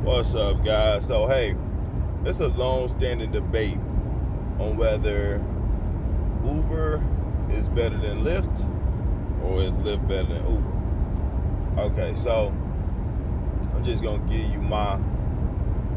What's up, guys? So, hey, it's a long-standing debate on whether Uber is better than Lyft or is Lyft better than Uber. Okay, so I'm just gonna give you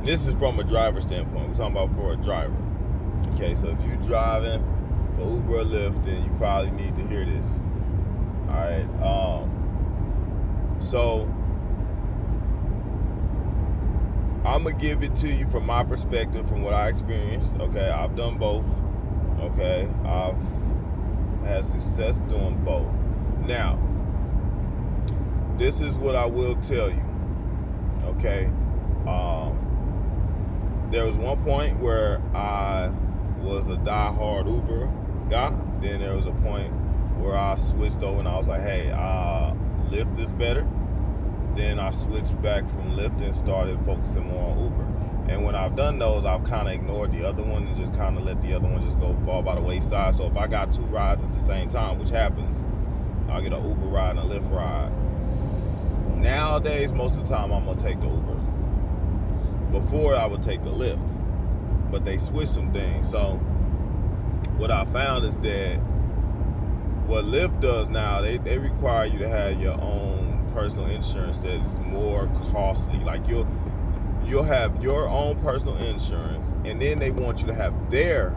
this is from a driver standpoint. We're talking about for a driver. Okay, so if you're driving for Uber or Lyft, then you probably need to hear this. All right. So I'm gonna give it to you from my perspective, from what I experienced. Okay, I've done both. Okay, I've had success doing both. Now, this is what I will tell you. Okay, there was one point where I was a die-hard Uber guy. Then there was a point where I switched over and I was like, hey, Lyft is better. Then I switched back from Lyft and started focusing more on Uber. And when I've done those, I've kind of ignored the other one and just kind of let the other one just go fall by the wayside. So if I got two rides at the same time, which happens, I'll get an Uber ride and a Lyft ride. Nowadays, most of the time, I'm going to take the Uber. Before, I would take the Lyft. But they switched some things. So what I found is that what Lyft does now, they require you to have your own personal insurance that is more costly. Like you'll have your own personal insurance, and then they want you to have their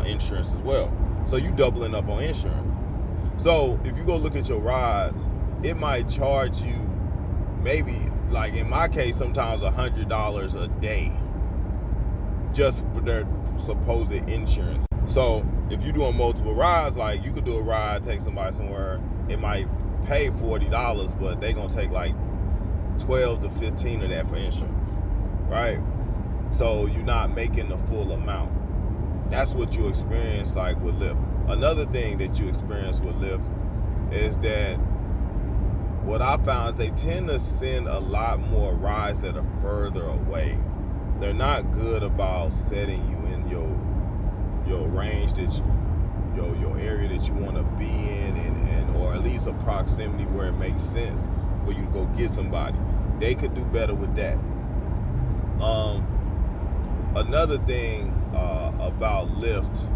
insurance as well. So you doubling up on insurance. So if you go look at your rides, it might charge you maybe, like in my case, sometimes $100 a day just for their supposed insurance. So if you're doing multiple rides, like you could do a ride, take somebody somewhere, it might pay $40, but they gonna take like 12 to 15 of that for insurance, right? So you're not making the full amount. That's what you experience like with Lyft. Another thing that you experience with Lyft is that what I found is they tend to send a lot more rides that are further away. They're not good about setting you in your range that your area that you want to be in, and or at least a proximity where it makes sense for you to go get somebody. They could do better with that. Another thing about Lyft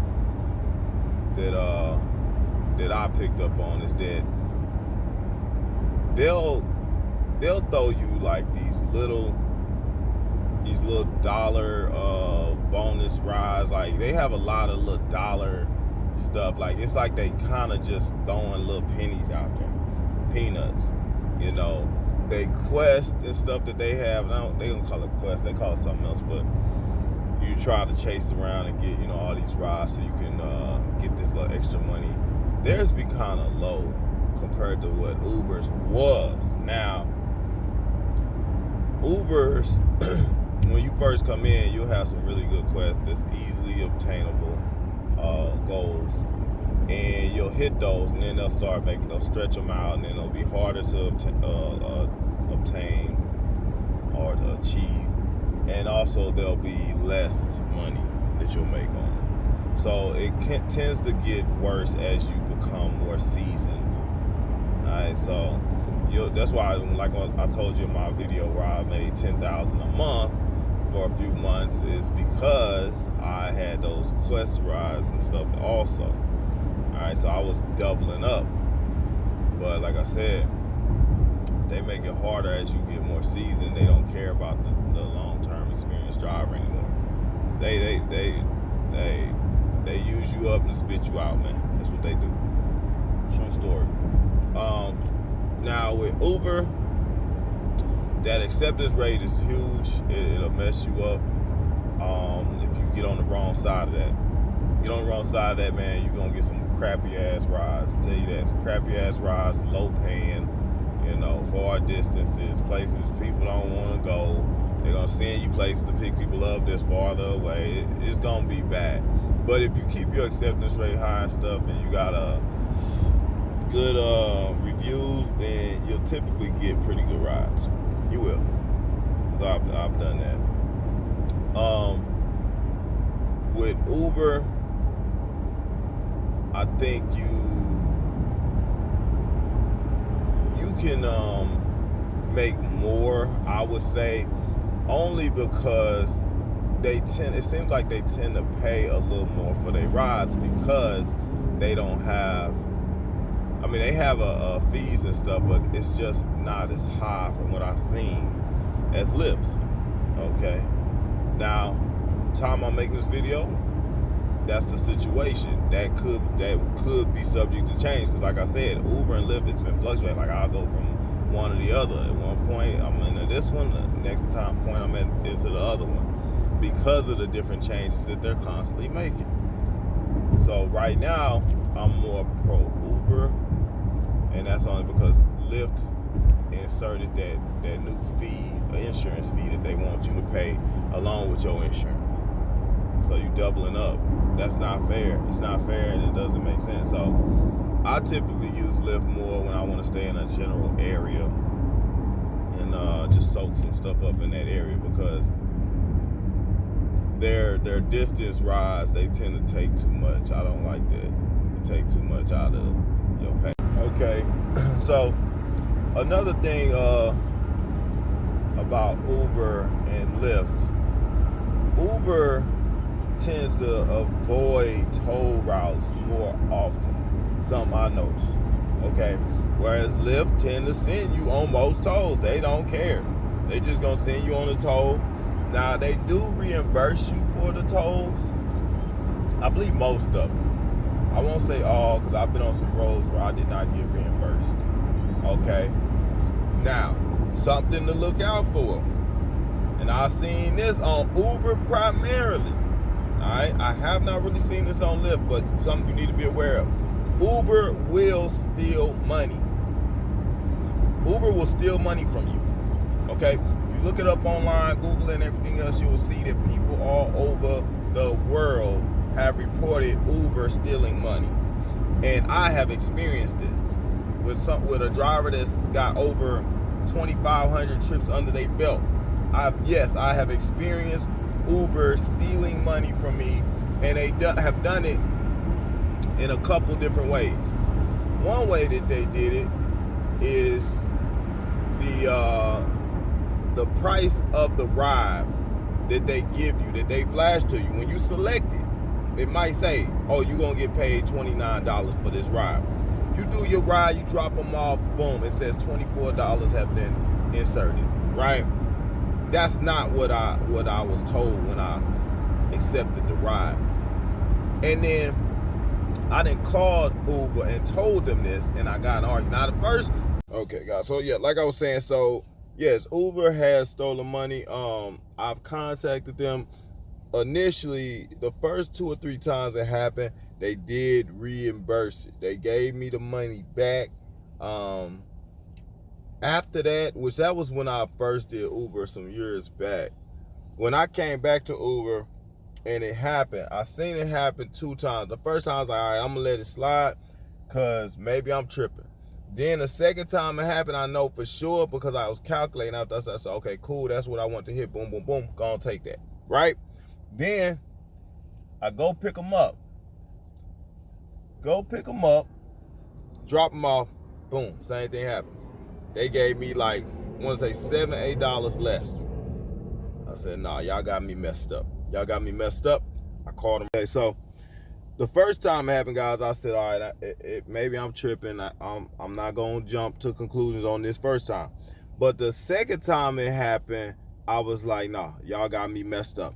that I picked up on is that they'll throw you like these little dollar bonus rides. Like they have a lot of little dollar stuff. Like it's like they kind of just throwing little pennies out there, peanuts. You know, they Quest and stuff that they have. They don't call it Quest. They call it something else. But you try to chase around and get all these rides so you can get this little extra money. Theirs be kind of low compared to what Uber's was. Now, Uber's when you first come in, you'll have some really good quests that's easily obtainable goals, and you'll hit those, and then they'll stretch them out, and then it'll be harder to obtain or to achieve, and also there'll be less money that you'll make on it. So it tends to get worse as you become more seasoned. All right, so that's why, like I told you in my video where I made $10,000 a month for a few months, is because I had those Quest rides and stuff also. All right, so I was doubling up. But like I said, they make it harder as you get more seasoned. They don't care about the long-term experienced driver anymore. They use you up and spit you out, man. That's what they do. True story. Now with Uber, that acceptance rate is huge. It'll mess you up if you get on the wrong side of that. Get on the wrong side of that, man, you're gonna get some crappy ass rides. I'll tell you that. Some crappy ass rides, low paying, far distances, places people don't want to go. They're gonna send you places to pick people up that's farther away. It's gonna be bad. But if you keep your acceptance rate high and stuff, and you got good reviews, then you'll typically get pretty good rides. You will. So I've done that. With Uber, I think you can make more, I would say, only because it seems like they tend to pay a little more for their rides because they don't have, I mean, they have a fees and stuff, but it's just not as high from what I've seen as Lyft's. Okay, now time I'm making this video, that's the situation. That could be subject to change, because like I said, Uber and Lyft, it's been fluctuating. Like I'll go from one to the other. At one point I'm into this one, the next point I'm into the other one, because of the different changes that they're constantly making. So right now I'm more pro Uber, and that's only because Lyft inserted that new fee, insurance fee that they want you to pay along with your insurance. So you doubling up. That's not fair. It's not fair, and it doesn't make sense. So I typically use Lyft more when I want to stay in a general area and just soak some stuff up in that area, because their distance rides, they tend to take too much. I don't like that. They take too much out of your pay. Okay, so another thing about Uber and Lyft, Uber tends to avoid toll routes more often. Something I noticed. Okay, whereas Lyft tend to send you on most tolls. They don't care. They just gonna send you on the toll. Now they do reimburse you for the tolls. I believe most of them. I won't say all, because I've been on some roads where I did not get reimbursed. Okay. Now, something to look out for. And I've seen this on Uber primarily. Alright, I have not really seen this on Lyft, but something you need to be aware of. Uber will steal money. Uber will steal money from you. Okay? If you look it up online, Google and everything else, you will see that people all over the world have reported Uber stealing money. And I have experienced this with a driver that's got over 2,500 trips under their belt. I have experienced Uber stealing money from me, and they have done it in a couple different ways. One way that they did it is the price of the ride that they give you, that they flash to you. When you select it, it might say, oh, you're going to get paid $29 for this ride. You do your ride, you drop them off, boom, it says $24 have been inserted, right? That's not what I was told when I accepted the ride. And then I done called Uber and told them this, and I got an argument. Now the first, okay guys, so yeah, like I was saying, so yes, Uber has stolen money. I've contacted them. Initially, the first 2 or 3 times it happened, they did reimburse it. They gave me the money back. After that, which that was when I first did Uber some years back. When I came back to Uber and it happened, I seen it happen 2 times. The first time I was like, all right, I'm gonna let it slide, cause maybe I'm tripping. Then the second time it happened, I know for sure, because I was calculating out there. So I said, okay, cool, that's what I want to hit. Boom, boom, boom. Gonna take that, right? Then I go pick them up. Drop them off. Boom, same thing happens. They gave me like, I want to say $7, $8 less. I said, nah, y'all got me messed up. I called them. Okay, so the first time it happened, guys, I said, all right, maybe I'm tripping. I'm not going to jump to conclusions on this first time. But the second time it happened, I was like, nah, y'all got me messed up.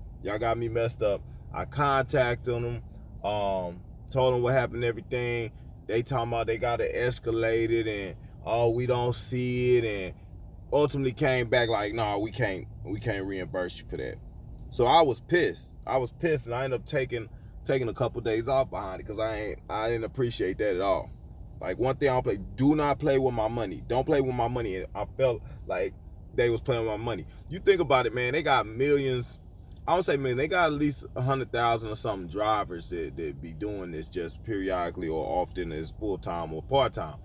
I contacted them, told them what happened, everything. They talking about they got it escalated, and oh, we don't see it, and ultimately came back like, nah, we can't reimburse you for that. So I was pissed, and I ended up taking a couple days off behind it, because I didn't appreciate that at all. Like, one thing I don't play, do not play with my money. Don't play with my money. And I felt like they was playing with my money. You think about it, man, they got millions. I don't say millions, they got at least 100,000 or something drivers that be doing this just periodically or often as full-time or part-time.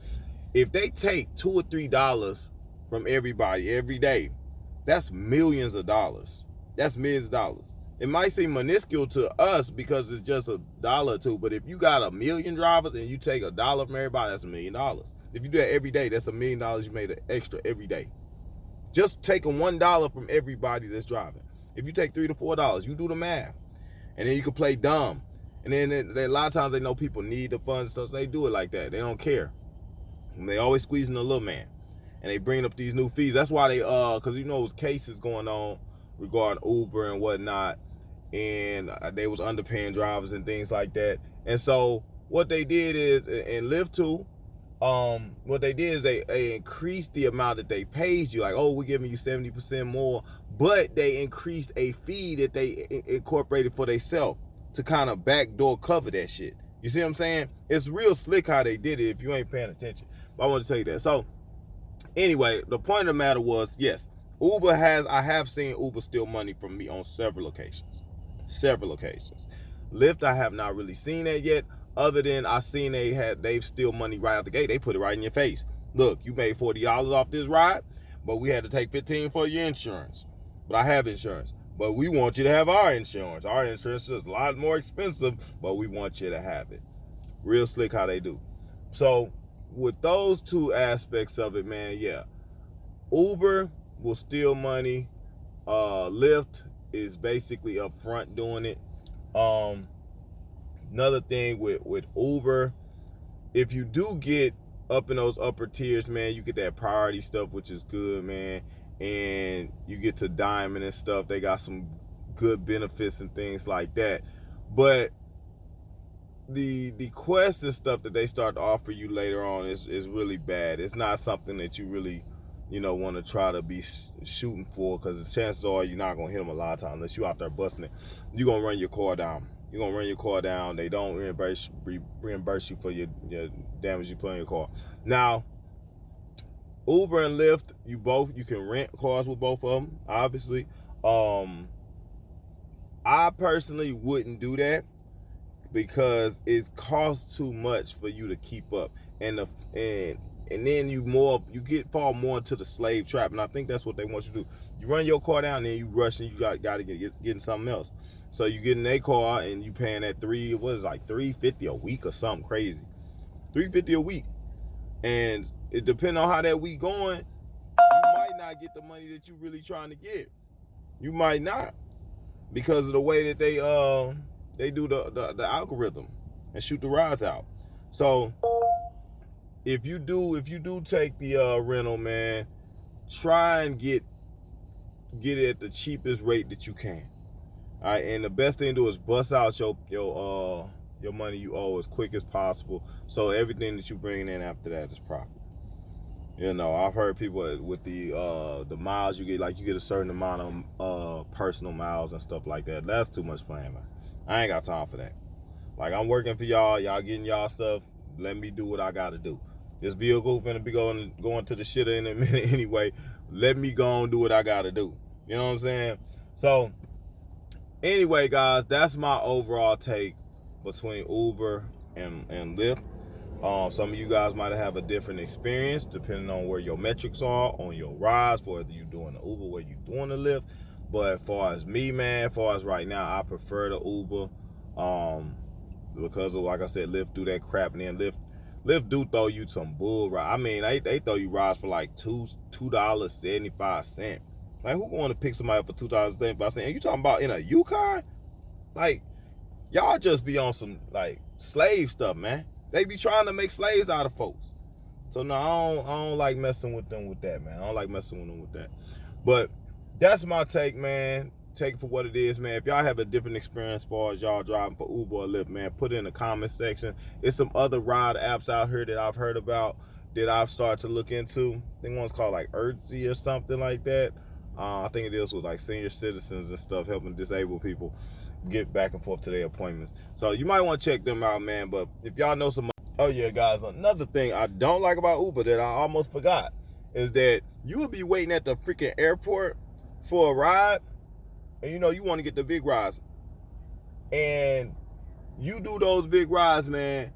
If they take $2 or $3 from everybody every day, that's millions of dollars. It might seem minuscule to us because it's just $1 or $2, but if you got 1 million drivers and you take $1 from everybody, that's $1 million. If you do that every day, that's $1 million you made extra every day. Just taking $1 from everybody that's driving. If you take $3 to $4, you do the math. And then you can play dumb. And then a lot of times they know people need the funds, so they do it like that. They don't care. And they always squeezing the little man. And they bring up these new fees. That's why they, because you know, there's cases going on regarding Uber and whatnot. And they was underpaying drivers and things like that. And so what they did is, and Lyft too, what they did is they increased the amount that they paid you. Like, oh, we're giving you 70% more. But they increased a fee that they incorporated for themselves to kind of backdoor cover that shit. You see what I'm saying? It's real slick how they did it if you ain't paying attention. But I want to tell you that. So anyway, the point of the matter was, yes, I have seen Uber steal money from me on several occasions. Lyft, I have not really seen that yet, other than I seen they've steal money right out the gate. They put it right in your face. Look, you made $40 off this ride, but we had to take $15 for your insurance. But I have insurance. But we want you to have our insurance. Our insurance is a lot more expensive, but we want you to have it. Real slick how they do. So with those two aspects of it, man, yeah. Uber will steal money. Lyft is basically up front doing it. Another thing with Uber, if you do get up in those upper tiers, man, you get that priority stuff, which is good, man. And you get to Diamond and stuff. They got some good benefits and things like that. But the Quest and stuff that they start to offer you later on is really bad. It's not something that you really, you know, want to try to be shooting for, because the chances are you're not going to hit them a lot of times unless you're out there busting it. You're going to run your car down. They don't reimburse you for your damage you put on your car. Now, Uber and Lyft, you can rent cars with both of them, obviously. I personally wouldn't do that because it costs too much for you to keep up, and then you fall more into the slave trap, and I think that's what they want you to do. You run your car down, then you rush and you got to get something else. So you get in a car and you paying that $350 a week or something crazy, $350 a week, and it depends on how that week going. You might not get the money that you really trying to get. You might not, because of the way that they do the algorithm and shoot the rides out. So if you do take the rental, man, try and get it at the cheapest rate that you can. All right, and the best thing to do is bust out your money you owe as quick as possible, so everything that you bring in after that is profit. You know, I've heard people with the miles you get a certain amount of personal miles and stuff like that. That's too much playing, man. I ain't got time for that. Like, I'm working for y'all getting y'all stuff. Let me do what I gotta do. This vehicle finna be going to the shitter in a minute anyway. Let me go and do what I gotta do. You know what I'm saying? So anyway, guys, that's my overall take between Uber and Lyft. Some of you guys might have a different experience depending on where your metrics are on your rides, for whether you're doing the Uber, whether you're doing the Lyft. But as far as me, man, as far as right now, I prefer the Uber, because of, like I said, Lyft do that crap, and then Lyft do throw you some bull ride. I mean, they throw you rides for like $2.75. Like, who going to pick somebody up for $2.75? And you talking about in a Yukon? Like, y'all just be on some like slave stuff, man. They be trying to make slaves out of folks. So no, I don't like messing with them with that, man. I don't like messing with them with that. But that's my take, man. Take it for what it is, man. If y'all have a different experience as far as y'all driving for Uber or Lyft, man, put it in the comment section. There's some other ride apps out here that I've heard about that I've started to look into. I think one's called like Urtzy or something like that. I think it deals with like senior citizens and stuff, helping disabled people get back and forth to their appointments. So you might want to check them out, man. But if y'all know some, oh yeah, guys, another thing I don't like about Uber that I almost forgot is that you would be waiting at the freaking airport for a ride, and you know you want to get the big rides, and you do those big rides, man.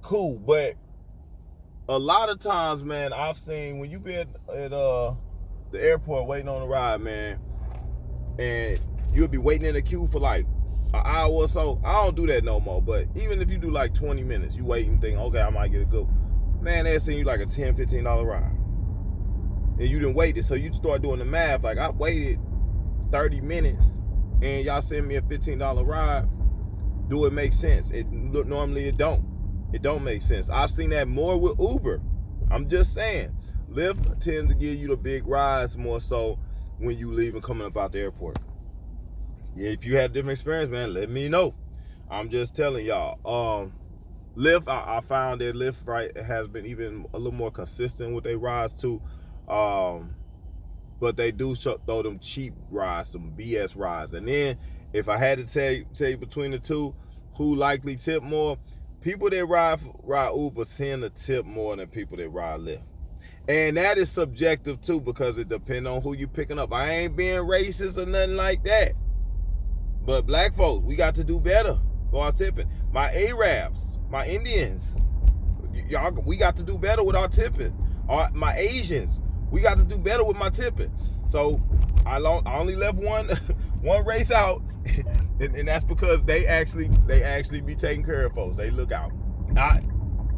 Cool, but a lot of times, man, I've seen when you be at the airport waiting on a ride, man, and you'll be waiting in a queue for like an hour or so. I don't do that no more, but even if you do like 20 minutes, you wait and think, okay, I might get a go. Man, they're seeing you like a $10, $15 ride. and you didn't wait it. So you start doing the math. Like, I waited 30 minutes and y'all send me a $15 ride. Do it make sense? Normally it don't. It don't make sense. I've seen that more with Uber. I'm just saying. Lyft tends to give you the big rides more so when you leave and coming up out the airport. Yeah, if you had a different experience, man, let me know. I'm just telling y'all. Lyft, I found that Lyft, right, has been even a little more consistent with their rides too. But they do throw them cheap rides, some BS rides. And then if I had to tell you between the two, who likely tip more, people that ride Uber tend to tip more than people that ride Lyft. And that is subjective too, because it depends on who you picking up. I ain't being racist or nothing like that. But black folks, we got to do better for our tipping. My Arabs, my Indians, y'all, we got to do better with our tipping. My Asians, we got to do better with my tipping. So I only left one race out, and that's because they actually be taking care of folks. They look out.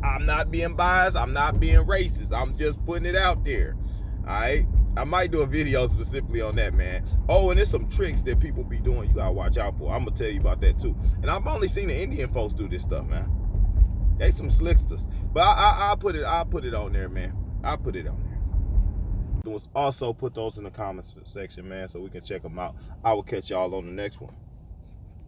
I'm not being biased. I'm not being racist. I'm just putting it out there. All right. I might do a video specifically on that, man. Oh, and there's some tricks that people be doing you gotta watch out for. I'm gonna tell you about that too. And I've only seen the Indian folks do this stuff, man. They some slicksters. But I'll put it on there, man. I'll put it on there. Also put those in the comments section, man, so we can check them out. I will catch y'all on the next one.